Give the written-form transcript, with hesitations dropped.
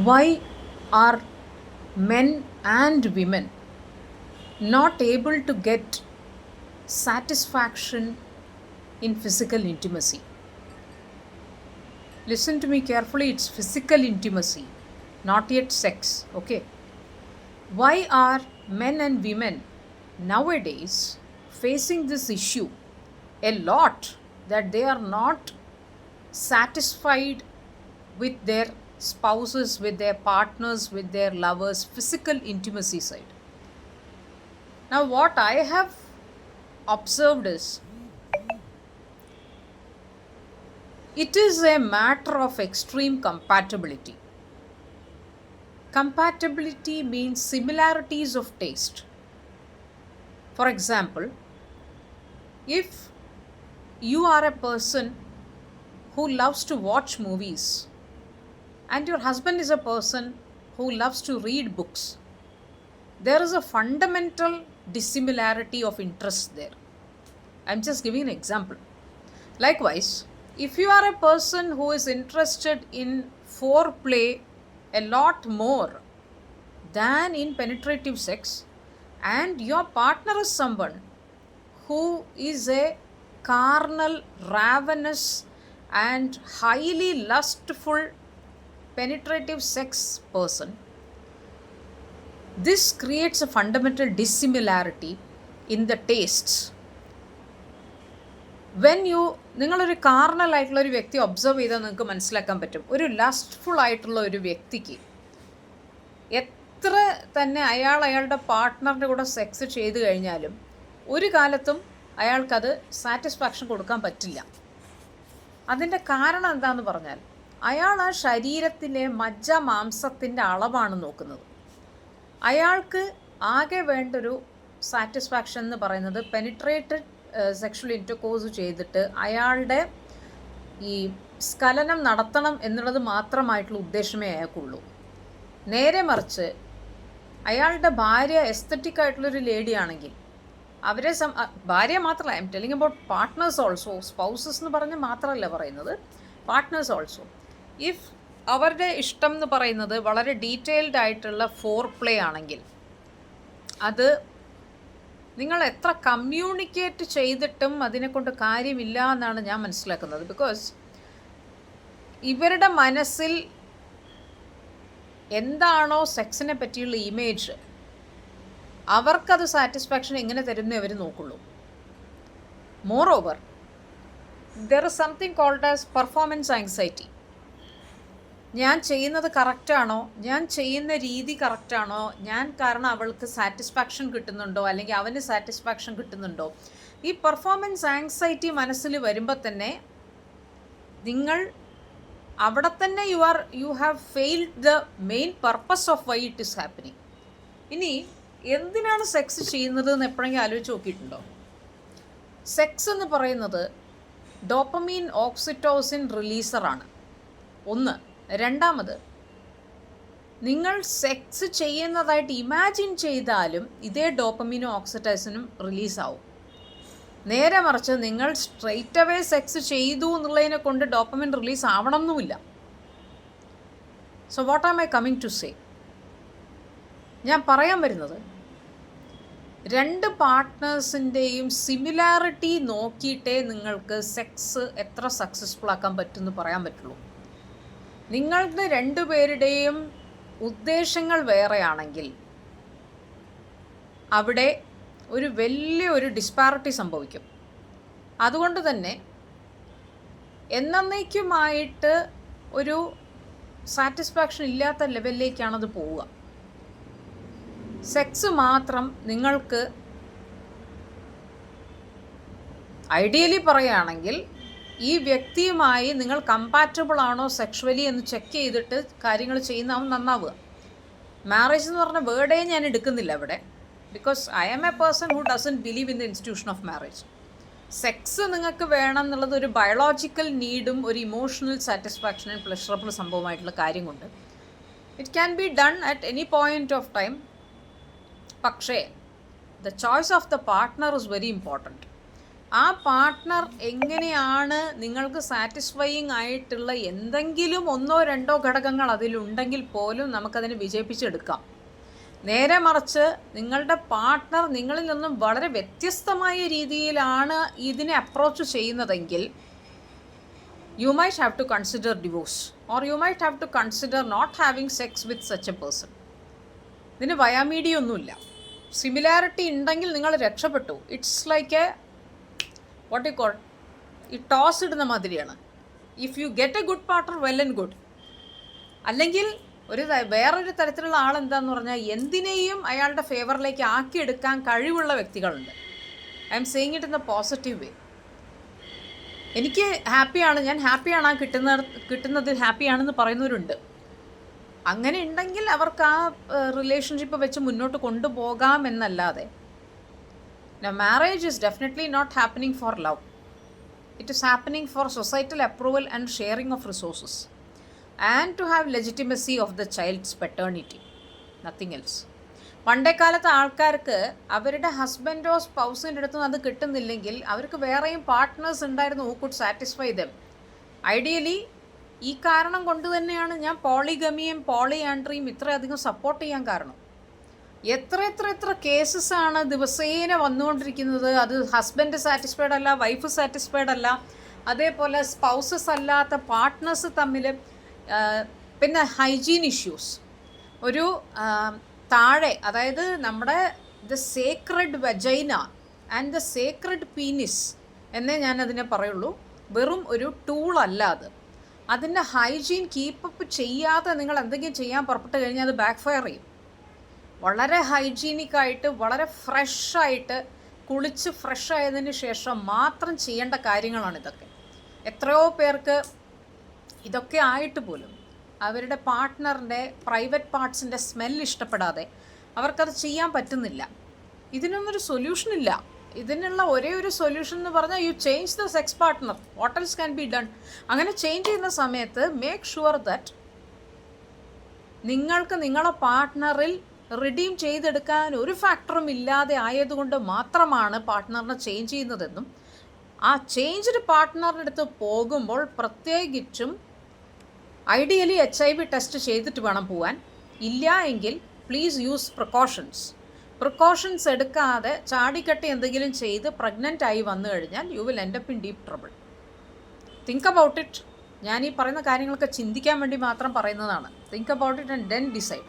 Why are men and women not able to get satisfaction in physical intimacy? Listen to me carefully, it's physical intimacy, not yet sex, okay? Why are men and women nowadays facing this issue a lot, that they are not satisfied with their spouses, with their partners, with their lovers, physical intimacy side? Now, what I have observed is it is a matter of extreme compatibility. Compatibility means similarities of taste. For example, if you are a person who loves to watch movies and your husband is a person who loves to read books, there is a fundamental dissimilarity of interest there. I'm just giving an example. Likewise, if you are a person who is interested in foreplay a lot more than in penetrative sex, and your partner is someone who is a carnal, ravenous, and highly lustful penetrative sex person, this creates a fundamental dissimilarity in the tastes. When you നിങ്ങളൊരു കാർണലായിട്ടുള്ള ഒരു വ്യക്തി observe ചെയ്താൽ നിങ്ങൾക്ക് മനസ്സിലാക്കാൻ പറ്റും, ഒരു lustful ആയിട്ടുള്ള ഒരു വ്യക്തിക്ക് എത്ര തന്നെ അയാളുടെ പാർട്ട്ണറിൻ്റെ കൂടെ സെക്സ് ചെയ്ത് കഴിഞ്ഞാലും ഒരു കാലത്തും അയാൾക്കത് സാറ്റിസ്ഫാക്ഷൻ കൊടുക്കാൻ പറ്റില്ല. അതിൻ്റെ കാരണം എന്താണെന്ന് പറഞ്ഞാൽ, അയാൾ ആ ശരീരത്തിലെ മജ്ജ മാംസത്തിൻ്റെ അളവാണ് നോക്കുന്നത്. അയാൾക്ക് ആകെ വേണ്ടൊരു സാറ്റിസ്ഫാക്ഷൻ എന്ന് പറയുന്നത് പെനിട്രേറ്റഡ് സെക്ഷൽ ഇൻ്റർകോഴ്സ് ചെയ്തിട്ട് അയാളുടെ ഈ സ്ഖലനം നടത്തണം എന്നുള്ളത് മാത്രമായിട്ടുള്ള ഉദ്ദേശമേ അയാൾക്കുള്ളൂ. നേരെ മറിച്ച് അയാളുടെ ഭാര്യ എസ്തറ്റിക് ആയിട്ടുള്ളൊരു ലേഡി ആണെങ്കിൽ അവരെ ഭാര്യ മാത്രമല്ല, I am telling about partners also, spouses എന്ന് പറഞ്ഞ് മാത്രമല്ല പറയുന്നത്, പാർട്ട്നേഴ്സ് ഓൾസോ. ഇഫ് അവരുടെ ഇഷ്ടം എന്ന് പറയുന്നത് വളരെ ഡീറ്റെയിൽഡ് ആയിട്ടുള്ള ഫോർ പ്ലേ ആണെങ്കിൽ, അത് നിങ്ങൾ എത്ര കമ്മ്യൂണിക്കേറ്റ് ചെയ്തിട്ടും അതിനെക്കൊണ്ട് കാര്യമില്ല എന്നാണ് ഞാൻ മനസ്സിലാക്കുന്നത്. ബിക്കോസ് ഇവരുടെ മനസ്സിൽ എന്താണോ സെക്സിനെ പറ്റിയുള്ള ഇമേജ്, അവർക്കത് സാറ്റിസ്ഫാക്ഷൻ എങ്ങനെ തരുന്നേ അവർ നോക്കുള്ളൂ. More over, there is something called as performance anxiety. ഞാൻ ചെയ്യുന്നത് കറക്റ്റാണോ, ഞാൻ ചെയ്യുന്ന രീതി കറക്റ്റാണോ, ഞാൻ കാരണം അവൾക്ക് സാറ്റിസ്ഫാക്ഷൻ കിട്ടുന്നുണ്ടോ അല്ലെങ്കിൽ അവന് സാറ്റിസ്ഫാക്ഷൻ കിട്ടുന്നുണ്ടോ, ഈ പെർഫോമൻസ് ആങ്സൈറ്റി മനസ്സിൽ വരുമ്പോൾ തന്നെ നിങ്ങൾ അവിടെ തന്നെ you have failed the main purpose of why it is happening. ഇനി എന്തിനാണ് സെക്സ് ചെയ്യുന്നത് എന്ന് എപ്പോഴെങ്കിലും ആലോചിച്ച് നോക്കിയിട്ടുണ്ടോ? സെക്സ് എന്ന് പറയുന്നത് ഡോപ്പമീൻ ഓക്സിറ്റോസിൻ റിലീസറാണ്, ഒന്ന്. രണ്ടാമത്, നിങ്ങൾ സെക്സ് ചെയ്യുന്നതായിട്ട് ഇമാജിൻ ചെയ്താലും ഇതേ ഡോപ്പമീനും ഓക്സിറ്റോസിനും റിലീസാവും. നേരെ മറിച്ച് നിങ്ങൾ സ്ട്രെയിറ്റ് അവേ സെക്സ് ചെയ്തു എന്നുള്ളതിനെ കൊണ്ട് ഡോപ്പമിൻ റിലീസ് ആവണമെന്നുമില്ല. So what am I coming to say? ഞാൻ പറയാൻ വരുന്നത്, രണ്ട് പാർട്ട്നേഴ്സിൻ്റെയും സിമിലാരിറ്റി നോക്കിയിട്ടേ നിങ്ങൾക്ക് സെക്സ് എത്ര സക്സസ്ഫുൾ ആക്കാൻ പറ്റുമെന്ന് പറയാൻ പറ്റുള്ളൂ. നിങ്ങളുടെ രണ്ടുപേരുടെയും ഉദ്ദേശങ്ങൾ വേറെയാണെങ്കിൽ അവിടെ ഒരു വലിയൊരു ഡിസ്പാരിറ്റി സംഭവിക്കും. അതുകൊണ്ട് തന്നെ എന്നേക്കുമായിട്ട് ഒരു സാറ്റിസ്ഫാക്ഷൻ ഇല്ലാത്ത ലെവലിലേക്കാണത് പോവുക. സെക്സ് മാത്രം നിങ്ങൾക്ക് ഐഡിയലി പറയുകയാണെങ്കിൽ ഈ വ്യക്തിയുമായി നിങ്ങൾ കമ്പാറ്റബിൾ ആണോ സെക്ഷുവലി എന്ന് ചെക്ക് ചെയ്തിട്ട് കാര്യങ്ങൾ ചെയ്യുന്നതാവും നന്നാവുക. മാരേജ് എന്ന് പറഞ്ഞ വേർഡേ ഞാൻ എടുക്കുന്നില്ല ഇവിടെ, because I am a person who doesn't believe in the institution of marriage. Sex നിങ്ങൾക്ക് വേണം എന്നുള്ളത് ഒരു ബയോളജിക്കൽ നീഡും ഒരു ഇമോഷണൽ സാറ്റിസ്ഫാക്ഷനും പ്ലഷറബിൾ സംഭവമായിട്ടുള്ള കാര്യം കൊണ്ട് it can be done at any point of time. പക്ഷേ the choice of the partner is very important. ആ പാർട്ട്ണർ എങ്ങനെയാണ് നിങ്ങൾക്ക് സാറ്റിസ്ഫൈയിങ് ആയിട്ടുള്ള എന്തെങ്കിലും ഒന്നോ രണ്ടോ ഘടകങ്ങൾ അതിലുണ്ടെങ്കിൽ പോലും നമുക്കതിനെ വിജയിപ്പിച്ചെടുക്കാം. നേരെ മറിച്ച് നിങ്ങളുടെ പാർട്ട്ണർ നിങ്ങളിൽ നിന്നും വളരെ വ്യത്യസ്തമായ രീതിയിലാണ് ഇതിനെ അപ്രോച്ച് ചെയ്യുന്നതെങ്കിൽ you might have to consider divorce or you might have to consider not having sex with such a person. ഇതിന് വയാമീഡിയ ഒന്നുമില്ല. സിമിലാരിറ്റി ഉണ്ടെങ്കിൽ നിങ്ങൾ രക്ഷപ്പെട്ടു. It's like A what you call ഈ ടോസ് ഇടുന്ന മാതിരിയാണ്. If you get A good partner well and good. അല്ലെങ്കിൽ വേറൊരു തരത്തിലുള്ള ആളെന്താന്ന് പറഞ്ഞാൽ എന്തിനേയും അയാളുടെ ഫേവറിലേക്ക് ആക്കിയെടുക്കാൻ കഴിവുള്ള വ്യക്തികളുണ്ട്. I'm saying it in a positive way. എനിക്ക് ഹാപ്പിയാണ്, ഞാൻ ഹാപ്പിയാണ്, കിട്ടുന്നതിൽ ഹാപ്പിയാണെന്ന് പറയുന്നവരുണ്ട്. അങ്ങനെ ഉണ്ടെങ്കിൽ അവർക്ക് ആ റിലേഷൻഷിപ്പ് വെച്ച് മുന്നോട്ട് കൊണ്ടുപോകാം എന്നല്ലാതെ. Marriage is definitely not happening for love. It is happening for societal approval and sharing of resources and to have legitimacy of the child's paternity, nothing else. പണ്ടേ കാലത്ത് ആൾക്കാർക്ക് അവരുടെ ഹസ്ബൻഡോ സ്പൗസിൻ്റെ അടുത്തും അത് കിട്ടുന്നില്ലെങ്കിൽ അവർക്ക് വേറെയും പാർട്ട്നേഴ്സ് ഉണ്ടായിരുന്നു who could satisfy dum. Ideally ഈ കാരണം കൊണ്ട് തന്നെയാണ് ഞാൻ പോളിഗമിയും പോളിയാൻഡ്രിയും ഇത്രയധികം സപ്പോർട്ട് ചെയ്യാൻ കാരണം. എത്ര കേസസ് ആണ് ദിവസേന വന്നുകൊണ്ടിരിക്കുന്നത്. അത് ഹസ്ബൻഡ് സാറ്റിസ്ഫൈഡ് അല്ല, വൈഫ് സാറ്റിസ്ഫൈഡ് അല്ല, അതേപോലെ സ്പൗസസ് അല്ലാത്ത പാർട്ട്നേഴ്സ് തമ്മിൽ. പിന്നെ ഹൈജീൻ ഇഷ്യൂസ്. ഒരു താഴെ, അതായത് നമ്മുടെ the Sacred vagina and the Sacred penis എന്നേ ഞാനതിനെ പറയുള്ളൂ. വെറും ഒരു ടൂളല്ല അത്. അതിൻ്റെ ഹൈജീൻ കീപ്പപ്പ് ചെയ്യാതെ നിങ്ങൾ എന്തെങ്കിലും ചെയ്യാൻ പുറപ്പെട്ട് കഴിഞ്ഞാൽ അത് ബാക്ക് ഫയർ ചെയ്യും. വളരെ ഹൈജീനിക്കായിട്ട് വളരെ ഫ്രഷായിട്ട് കുളിച്ച് ഫ്രഷായതിന് ശേഷം മാത്രം ചെയ്യേണ്ട കാര്യങ്ങളാണ് ഇതൊക്കെ. എത്രയോ പേർക്ക് ഇതൊക്കെ ആയിട്ട് പോലും അവരുടെ പാർട്ട്ണറിൻ്റെ പ്രൈവറ്റ് പാർട്സിൻ്റെ സ്മെല്ല് ഇഷ്ടപ്പെടാതെ അവർക്കത് ചെയ്യാൻ പറ്റുന്നില്ല. ഇതിനൊന്നൊരു സൊല്യൂഷനില്ല. ഇതിനുള്ള ഒരേ ഒരു സൊല്യൂഷൻ എന്ന് പറഞ്ഞാൽ U change the sex partner. What else can be done? അങ്ങനെ ചേഞ്ച് ചെയ്യുന്ന സമയത്ത് മേക്ക് ഷുവർ ദാറ്റ് നിങ്ങൾക്ക് നിങ്ങളെ പാർട്ട്ണറിൽ റിഡീം ചെയ്തെടുക്കാൻ ഒരു ഫാക്ടറും ഇല്ലാതെ ആയതുകൊണ്ട് മാത്രമാണ് പാർട്ട്ണറിനെ ചേഞ്ച് ചെയ്യുന്നതെന്നും ആ ചേഞ്ച്ഡ് പാർട്ട്ണറിൻ്റെ അടുത്ത് പോകുമ്പോൾ പ്രത്യേകിച്ചും ഐഡിയലി HIV ടെസ്റ്റ് ചെയ്തിട്ട് വേണം പോവാൻ. ഇല്ല എങ്കിൽ പ്ലീസ് യൂസ് പ്രിക്കോഷൻസ് എടുക്കാതെ ചാടിക്കട്ടി എന്തെങ്കിലും ചെയ്ത് പ്രഗ്നൻ്റ് ആയി വന്നു കഴിഞ്ഞാൽ you will end up in deep trouble. Think about it. ഞാൻ ഈ പറയുന്ന കാര്യങ്ങളൊക്കെ ചിന്തിക്കാൻ വേണ്ടി മാത്രം പറയുന്നതാണ്. Think about it and then decide.